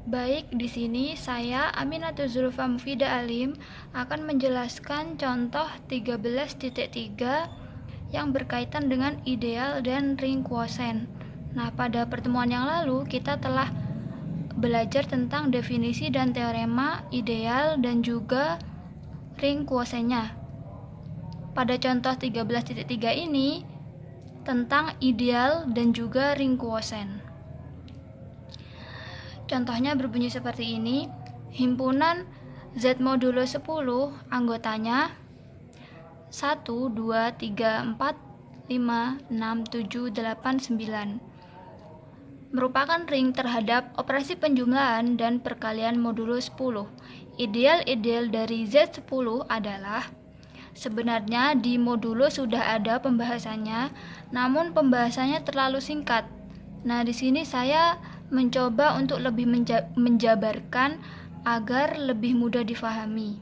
Baik, di sini saya Aminatul Zulfa Mufida Alim akan menjelaskan contoh 13.3 yang berkaitan dengan ideal dan ring kuosen. Nah, pada pertemuan yang lalu kita telah belajar tentang definisi dan teorema ideal dan juga ring kuosennya. Pada contoh 13.3 ini tentang ideal dan juga ring kuosen. Contohnya berbunyi seperti ini. Himpunan Z modulo 10 anggotanya 1, 2, 3, 4, 5, 6, 7, 8, 9 merupakan ring terhadap operasi penjumlahan dan perkalian modulo 10. Ideal-ideal dari Z10 adalah sebenarnya di modulo sudah ada pembahasannya, namun pembahasannya terlalu singkat. Nah, di sini saya mencoba untuk lebih menjabarkan agar lebih mudah difahami.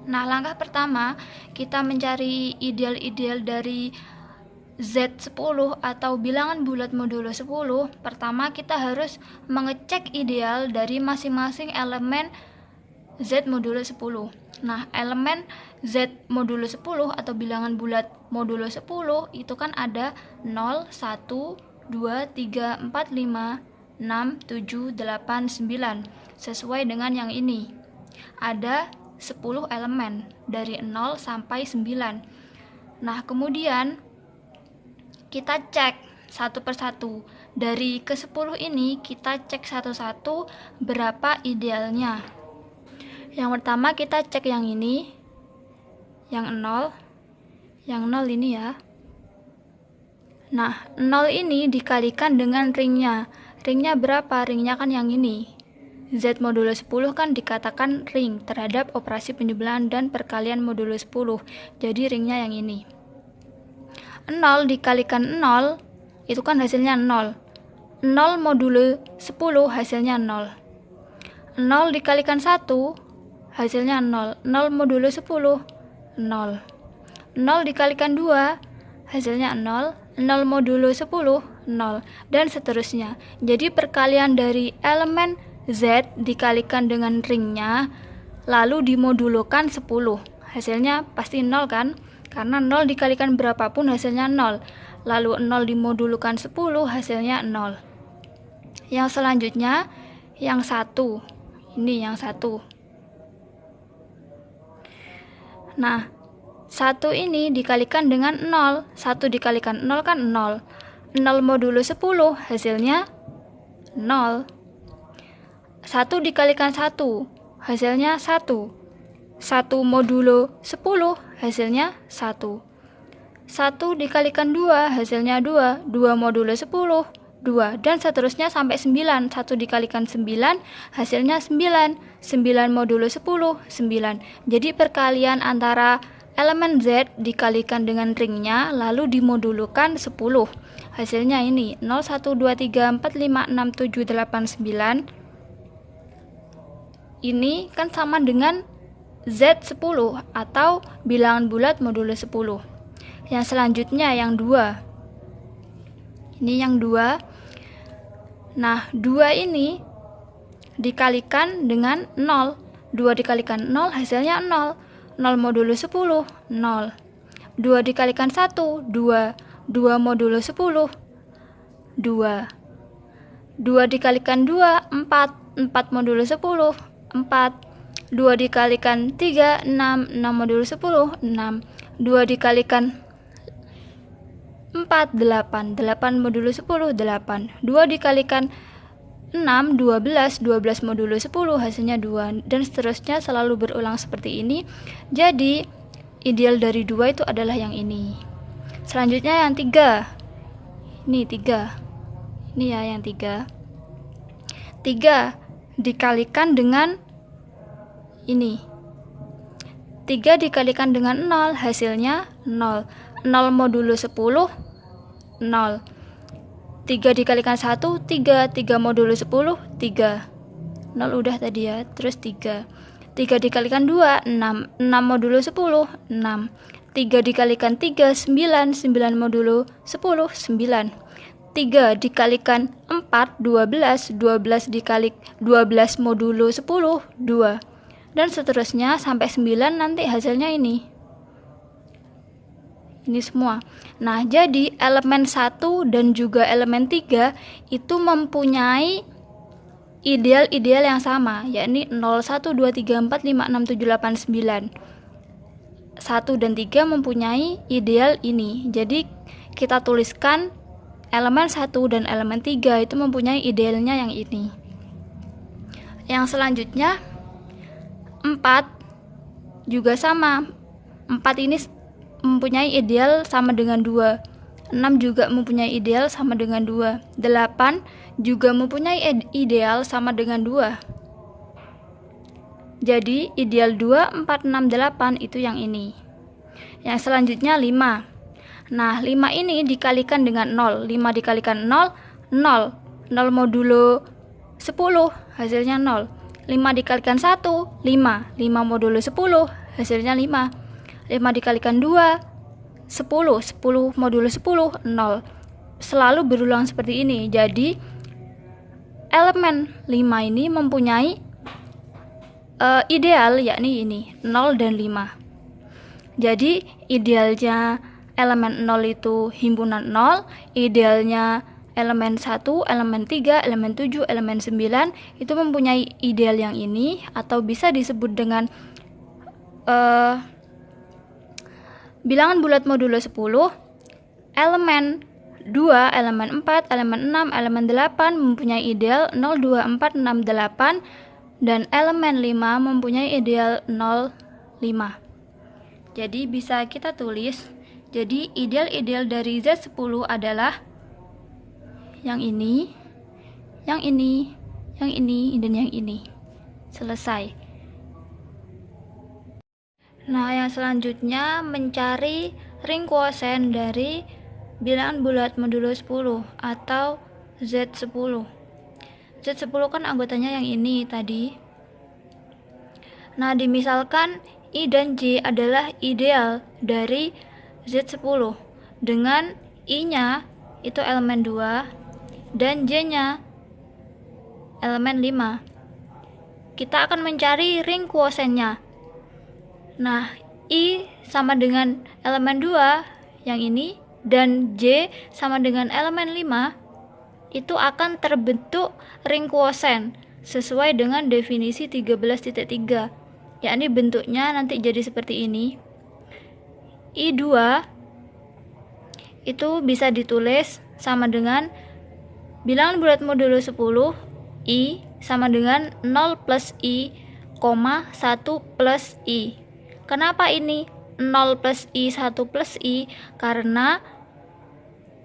Nah, langkah pertama kita mencari ideal-ideal dari Z10 atau bilangan bulat modulo 10. Pertama kita harus mengecek ideal dari masing-masing elemen Z modulo 10. Nah, elemen Z modulo 10 atau bilangan bulat modulo 10 itu kan ada 0, 1, 2, 3, 4, 5, 6, 7, 8, 9 sesuai dengan yang ini. Ada 10 elemen dari 0 sampai 9. Nah, kemudian kita cek satu persatu. Dari ke-10 ini kita cek satu-satu berapa idealnya. Yang pertama kita cek yang ini, yang 0. Yang 0 ini ya. Nah, 0 ini dikalikan dengan ringnya. Ringnya berapa? Ringnya kan yang ini. Z modulo 10 kan dikatakan ring terhadap operasi penjumlahan dan perkalian modulo 10. Jadi ringnya yang ini. 0 dikalikan 0 itu kan hasilnya 0. 0 modulo 10 hasilnya 0. 0 dikalikan 1 hasilnya 0. 0 modulo 10 0. 0 dikalikan 2 hasilnya 0. 0 modulo 10 0 dan seterusnya. Jadi perkalian dari elemen Z dikalikan dengan ringnya lalu dimodulukan 10. Hasilnya pasti 0 kan? Karena 0 dikalikan berapapun hasilnya 0. Lalu 0 dimodulukan 10 hasilnya 0. Yang selanjutnya yang 1. Ini yang 1. Nah, 1 ini dikalikan dengan 0. 1 dikalikan 0 kan 0. 0 modulo 10 hasilnya 0. 1 dikalikan 1 hasilnya 1. 1 modulo 10 hasilnya 1. 1 dikalikan 2 hasilnya 2. 2 modulo 10 2 dan seterusnya sampai 9. 1 dikalikan 9 hasilnya 9. 9 modulo 10 9. Jadi perkalian antara elemen Z dikalikan dengan ringnya lalu dimodulukan 10. Hasilnya ini 0, 1, 2, 3, 4, 5, 6, 7, 8, 9. Ini kan sama dengan Z10 atau bilangan bulat modulo 10. Yang selanjutnya yang 2. Ini yang 2. Nah, 2 ini dikalikan dengan 0. 2 dikalikan 0 hasilnya 0. 0 modulo 10 0. 2 dikalikan 1 2. 2 modulo 10 2. 2 dikalikan 2 4. 4 modulo 10 4. 2 dikalikan 3 6. 6 modulo 10 6. 2 dikalikan 4 8. 8 modulo 10 8. 2 dikalikan 6 12. 12 modulo 10 hasilnya 2 dan seterusnya selalu berulang seperti ini. Jadi ideal dari 2 itu adalah yang ini. Selanjutnya yang 3. Ini 3. Ini ya yang 3. 3 dikalikan dengan ini. 3 dikalikan dengan 0 hasilnya 0. 0 modulo 10 0. 3 dikalikan 1 3. 3 modulo 10 3. 0 udah tadi ya. Terus 3. 3 dikalikan 2 6. 6 modulo 10 6. 3 dikalikan 3 9. 9 modulo 10 9. 3 dikalikan 4, 12, 12 dikali 12 modulo 10, 2. Dan seterusnya sampai 9 nanti hasilnya ini. Ini semua. Nah, jadi elemen 1 dan juga elemen 3 itu mempunyai ideal-ideal yang sama, yakni 0, 1, 2, 3, 4, 5, 6, 7, 8, 9. 1 dan 3 mempunyai ideal ini. Jadi kita tuliskan elemen 1 dan elemen 3 itu mempunyai idealnya yang ini. Yang selanjutnya 4 juga sama. 4 ini mempunyai ideal sama dengan 2. 6 juga mempunyai ideal sama dengan 2. 8 juga mempunyai ideal sama dengan 2. Jadi ideal 2, 4, 6, 8 itu yang ini. Yang selanjutnya 5. Nah, 5 ini dikalikan dengan 0. 5 dikalikan 0, 0. 0 modulo 10, hasilnya 0. 5 dikalikan 1, 5. 5 modulo 10, hasilnya 5. 5 dikalikan 2, 10. 10 modulo 10, 0. Selalu berulang seperti ini. Jadi elemen 5 ini mempunyai ideal, yakni ini 0 dan 5. Jadi idealnya elemen 0 itu himpunan 0, idealnya elemen 1, elemen 3, elemen 7, elemen 9 itu mempunyai ideal yang ini, atau bisa disebut dengan bilangan bulat modulo 10. Elemen 2, elemen 4, elemen 6, elemen 8 mempunyai ideal 0, 2, 4, 6, 8, dan elemen 5 mempunyai ideal 0, 5. Jadi bisa kita tulis, jadi ideal-ideal dari Z10 adalah yang ini, yang ini, yang ini, dan yang ini. Selesai. Nah, yang selanjutnya mencari ring kosen dari bilangan bulat modulo 10 atau Z10. Z10 kan anggotanya yang ini tadi. Nah, dimisalkan I dan J adalah ideal dari Z10 dengan I-nya itu elemen 2 dan J-nya elemen 5. Kita akan mencari ring kosennya. Nah, I sama dengan elemen 2 yang ini dan J sama dengan elemen 5 itu akan terbentuk ring kosen sesuai dengan definisi 13.3, yakni bentuknya nanti jadi seperti ini. I2 itu bisa ditulis sama dengan bilangan bulat modulo 10 I sama dengan 0 plus I, 1 plus I. Kenapa ini 0 plus I, 1 plus I? Karena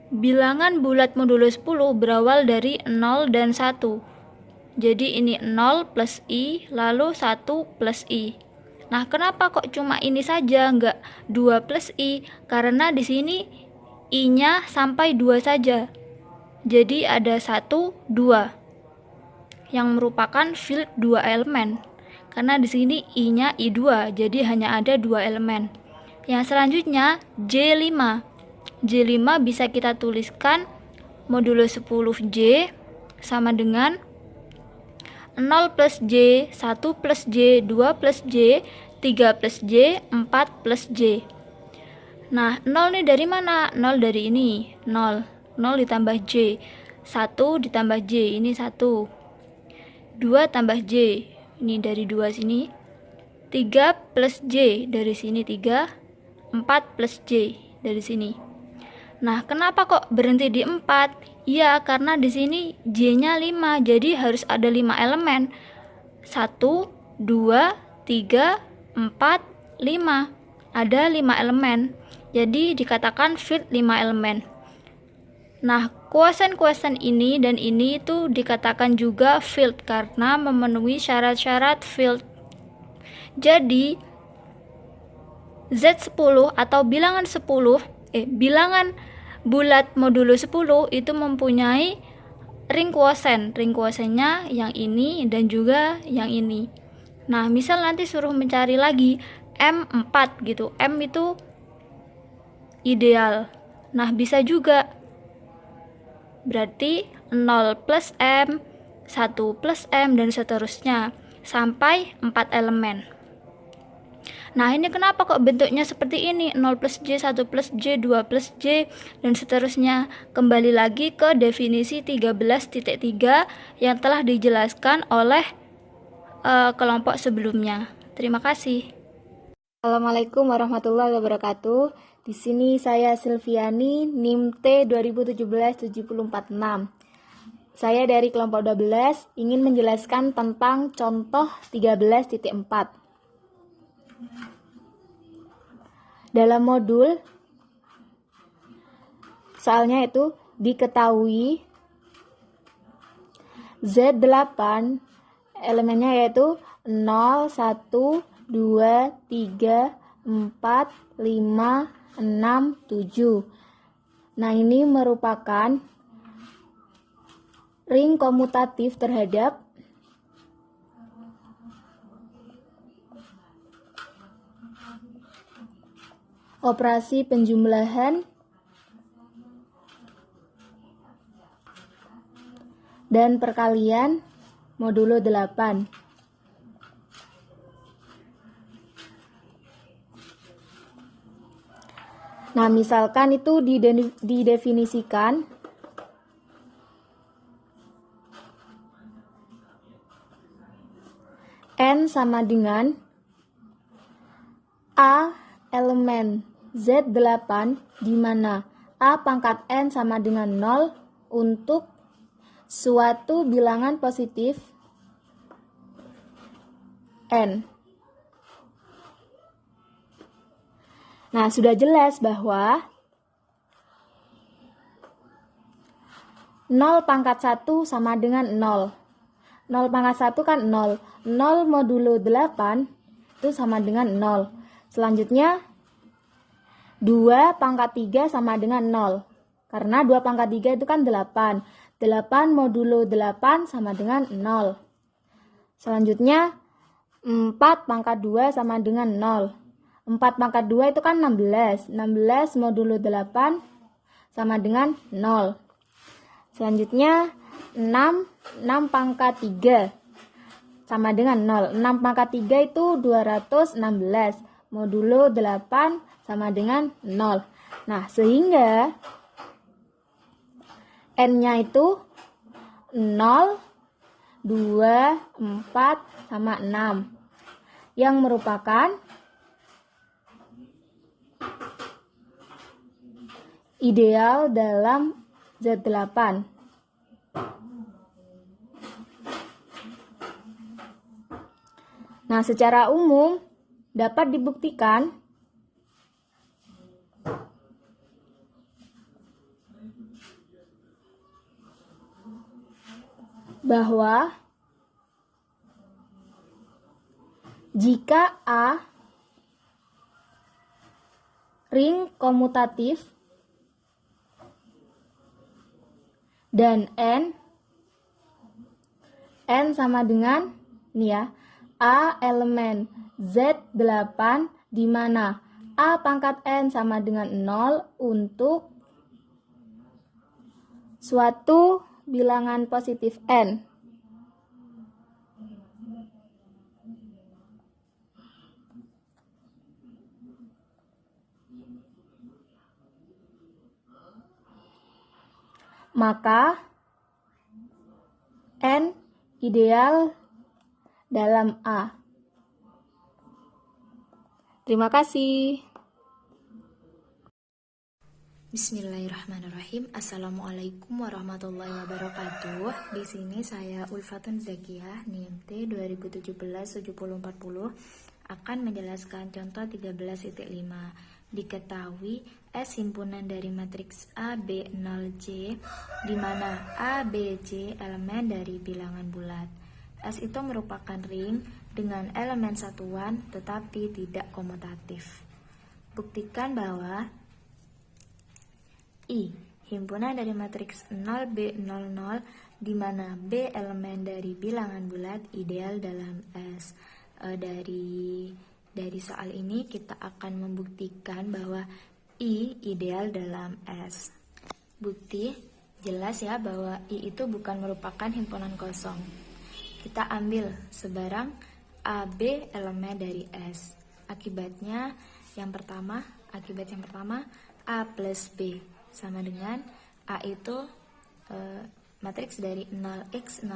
bilangan bulat modulo 10 berawal dari 0 dan 1. Jadi ini 0 plus I, lalu 1 plus I. Nah, kenapa kok cuma ini saja, enggak 2 plus I? Karena di sini I-nya sampai 2 saja. Jadi ada 1, 2 yang merupakan field 2 elemen. Karena di sini I-nya I2, jadi hanya ada 2 elemen. Yang selanjutnya J5. J5 bisa kita tuliskan modulo 10J sama dengan 0 plus J, 1 plus J, 2 plus J, 3 plus J, 4 plus J. Nah, 0 ini dari mana? 0 dari ini, 0. 0 ditambah J, 1 ditambah J, ini 1. 2 tambah J, ini dari 2 sini. 3 plus J, dari sini 3. 4 plus J, dari sini. Nah, kenapa kok berhenti di 4? Ya, karena di sini J-nya 5, jadi harus ada 5 elemen. 1, 2, 3, 4, 5. Ada 5 elemen. Jadi dikatakan field 5 elemen. Nah, koesen-koesen ini dan ini itu dikatakan juga field karena memenuhi syarat-syarat field. Jadi Z10 atau bilangan 10, bilangan bulat modulo 10 itu mempunyai ring koesen. Ring koesennya yang ini dan juga yang ini. Nah, misal nanti suruh mencari lagi M4 gitu. M itu ideal. Nah, bisa juga berarti 0 plus M, 1 plus M, dan seterusnya sampai 4 elemen. Nah, ini kenapa kok bentuknya seperti ini? 0 plus J, 1 plus J, 2 plus J, dan seterusnya. Kembali lagi ke definisi 13.3 yang telah dijelaskan oleh kelompok sebelumnya. Terima kasih. Assalamualaikum warahmatullahi wabarakatuh. Di sini saya Silviani, NIM T 2017-746. Saya dari kelompok 12 ingin menjelaskan tentang contoh 13.4. Dalam modul soalnya itu diketahui Z8 elemennya yaitu 0, 1, 2, 3, 4, 5, 6, 7. Nah, ini merupakan ring komutatif terhadap operasi penjumlahan dan perkalian modulo 8. Nah, misalkan itu didefinisikan N sama dengan A elemen Z8 di mana A pangkat N sama dengan 0 untuk suatu bilangan positif N. Nah, sudah jelas bahwa 0 pangkat 1 sama dengan 0. 0 pangkat 1 kan 0. 0 modulo 8 itu sama dengan 0. Selanjutnya 2 pangkat 3 sama dengan 0. Karena 2 pangkat 3 itu kan 8. 8 modulo 8 sama dengan 0. Selanjutnya 4 pangkat 2 sama dengan 0. 4 pangkat 2 itu kan 16. 16 modulo 8 sama dengan 0. Selanjutnya 6 pangkat 3 sama dengan 0. 6 pangkat 3 itu 216. Modulo 8 sama dengan 0. Nah, sehingga N-nya itu 0, 2, 4, sama 6. Yang merupakan ideal dalam Z8. Nah, secara umum dapat dibuktikan bahwa jika A ring komutatif dan N sama dengan ini ya, A elemen Z8 di mana A pangkat N sama dengan 0 untuk suatu bilangan positif N. Maka N ideal dalam A. Terima kasih. Bismillahirrahmanirrahim. Assalamualaikum warahmatullahi wabarakatuh. Di sini saya Ulfatun Zakiyah, NIM T 2017-7040 akan menjelaskan contoh 13.5. Diketahui S himpunan dari matriks A, B, 0, C di mana A, B, C elemen dari bilangan bulat. S itu merupakan ring dengan elemen satuan tetapi tidak komutatif. Buktikan bahwa I himpunan dari matriks 0B00 di mana B elemen dari bilangan bulat ideal dalam S. Dari soal ini kita akan membuktikan bahwa I ideal dalam S. Bukti, Jelas ya bahwa I itu bukan merupakan himpunan kosong. Kita ambil sebarang AB elemen dari S. Akibat yang pertama A plus B sama dengan A itu matriks dari 0x00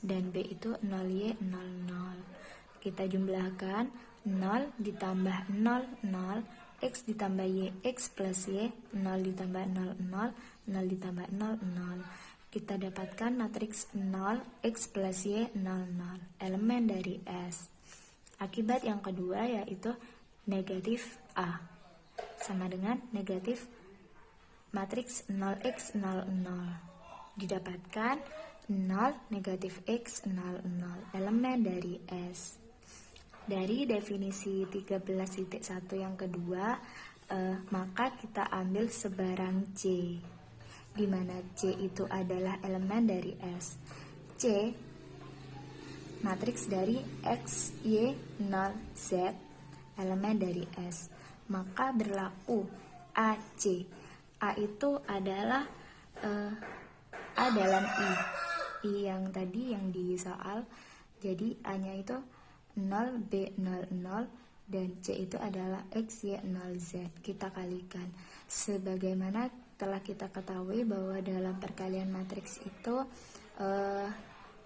dan B itu 0y00. Kita jumlahkan 0 ditambah 0, 0, X ditambah Y, X plus Y, 0 ditambah 0, 0, 0 ditambah 0, 0. Kita dapatkan matriks 0, X plus Y, 0, 0, elemen dari S. Akibat yang kedua yaitu negatif A, sama dengan negatif matriks 0x 00. Didapatkan 0 negatif x 00, elemen dari S. Dari definisi 13.1 yang kedua, maka kita ambil sebarang C, di mana C itu adalah elemen dari S. C matriks dari X, Y, 0, Z, elemen dari S. Maka berlaku AC. A itu adalah A dalam I yang tadi yang di soal. Jadi A-nya itu 0, B, 0, 0, dan C itu adalah X, Y, 0, Z. Kita kalikan. Sebagaimana telah kita ketahui bahwa dalam perkalian matriks itu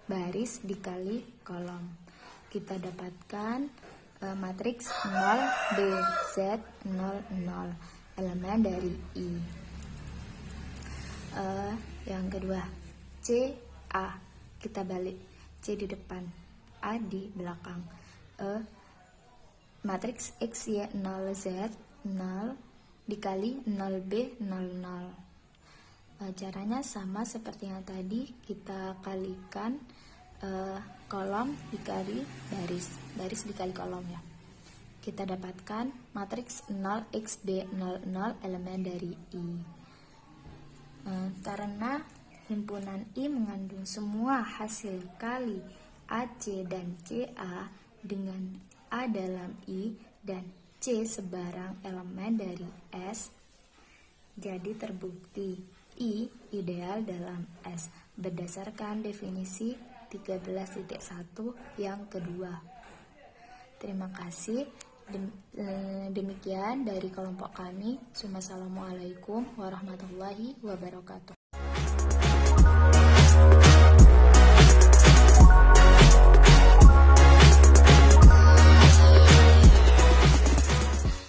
baris dikali kolom. Kita dapatkan matriks 0, B, Z, 0, 0, elemen dari I. Yang kedua, C, A. Kita balik. C di depan, A di belakang. Matriks X, Y, 0, Z, 0 dikali 0B, 0, 0. Caranya sama seperti yang tadi, kita kalikan kolom dikali baris dikali kolom ya. Kita dapatkan matriks 0xB, 0, 0, elemen dari I. Karena himpunan I mengandung semua hasil kali AC dan CA dengan A dalam I dan C sebarang elemen dari S, jadi terbukti I ideal dalam S berdasarkan definisi 13.1 yang kedua. Terima kasih. Demikian dari kelompok kami. Wassalamualaikum warahmatullahi wabarakatuh.